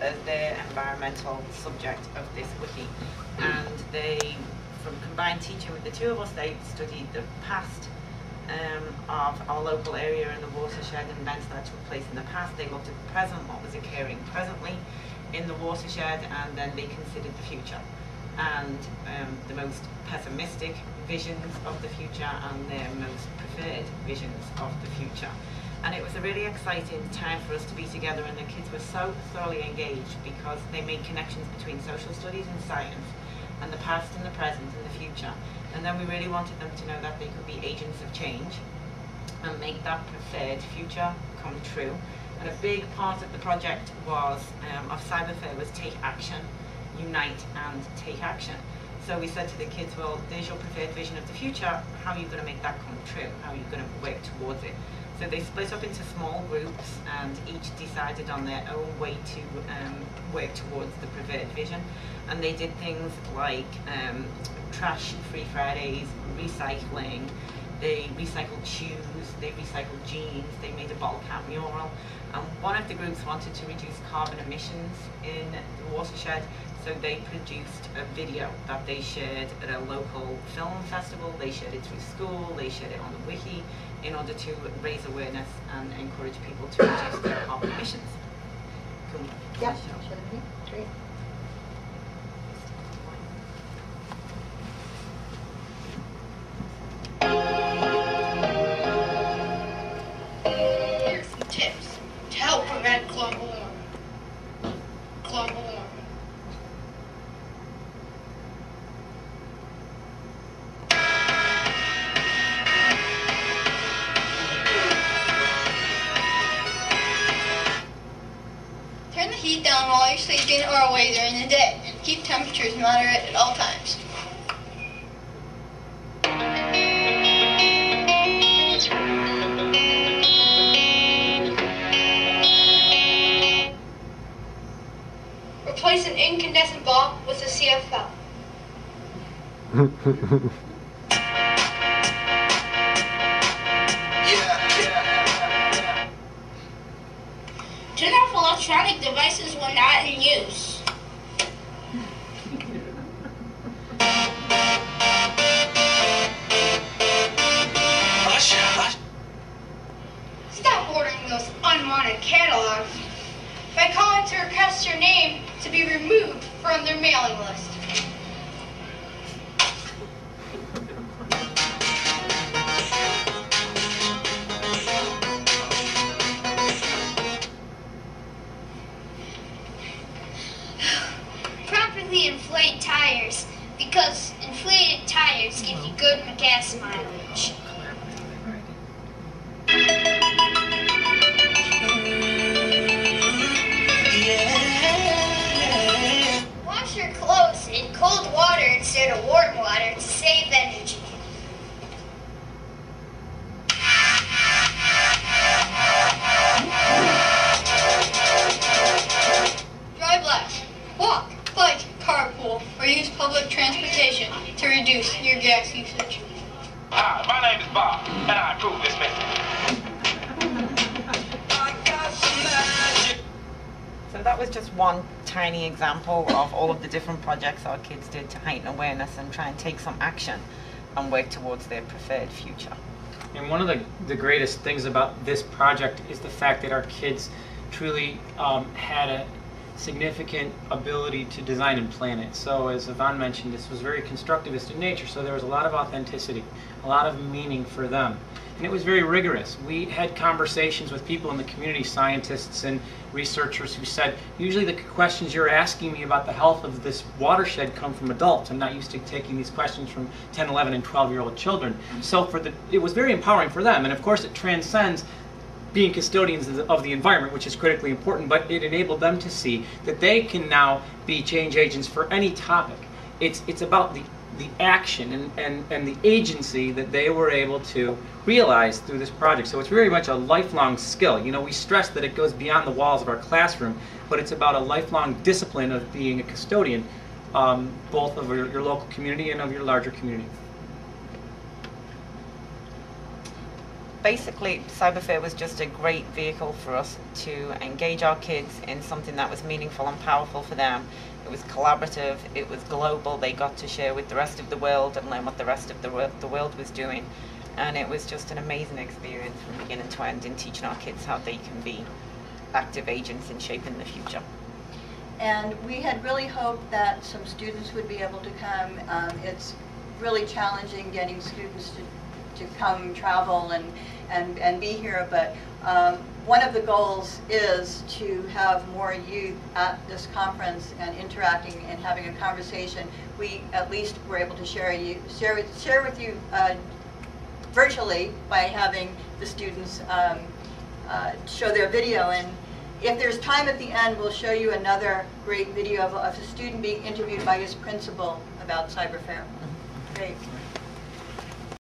as their environmental subject of this wiki. And they, from combined teaching with the two of us, they studied the past of our local area and the watershed and events that took place in the past. They looked at the present, what was occurring presently in the watershed, and then they considered the future and the most pessimistic visions of the future and their most preferred visions of the future. And it was a really exciting time for us to be together, and the kids were so thoroughly engaged because they made connections between social studies and science and the past and the present and the future. And then we really wanted them to know that they could be agents of change and make that preferred future come true. And a big part of the project was, of Cyber Fair, was take action, unite and take action. So we said to the kids, well, there's your preferred vision of the future, how are you going to make that come true? How are you going to work towards it? So they split up into small groups and each decided on their own way to work towards the preferred vision. And they did things like trash-free Fridays, recycling, they recycled shoes, they recycled jeans, they made a bottle cap mural. And one of the groups wanted to reduce carbon emissions in the watershed, so they produced a video that they shared at a local film festival. They shared it through school, they shared it on the wiki in order to raise awareness and encourage people to reduce their carbon emissions. Can we? Yeah, great. Here are some tips to help prevent global warming. Turn the heat down while you're sleeping or away during the day, and keep temperatures moderate at all times. Replace an incandescent bulb with a CFL. Turn off electronic devices when not in use. Stop ordering those unwanted catalogs by calling to request your name to be removed from their mailing list. Properly inflate tires, because inflated tires give you good gas mileage. Wash your clothes in cold water instead of warm water to save energy. Drive less. Walk, bike, carpool, or use public transportation to reduce your gas usage. Hi, my name is Bob, and I approve this message. So that was just one tiny example of all of the different projects our kids did to heighten awareness and try and take some action and work towards their preferred future. And one of the greatest things about this project is the fact that our kids truly had a significant ability to design and plan it. So as Yvonne mentioned, this was very constructivist in nature, so there was a lot of authenticity, a lot of meaning for them. And it was very rigorous. We had conversations with people in the community, scientists and researchers, who said, usually the questions you're asking me about the health of this watershed come from adults. I'm not used to taking these questions from 10, 11, and 12-year-old children. So it was very empowering for them. And of course it transcends being custodians of the environment, which is critically important, but it enabled them to see that they can now be change agents for any topic. It's about the action and the agency that they were able to realize through this project. So it's very much a lifelong skill. You know, we stress that it goes beyond the walls of our classroom, but it's about a lifelong discipline of being a custodian, both of your local community and of your larger community. basically, Cyber Fair was just a great vehicle for us to engage our kids in something that was meaningful and powerful for them. It was collaborative, it was global, they got to share with the rest of the world and learn what the rest of the world was doing. And it was just an amazing experience from beginning to end in teaching our kids how they can be active agents in shaping the future. And we had really hoped that some students would be able to come. It's really challenging getting students to come travel and be here, but one of the goals is to have more youth at this conference and interacting and having a conversation. We at least were able to share with you virtually by having the students show their video. And if there's time at the end, we'll show you another great video of a student being interviewed by his principal about Cyber Fair. Great.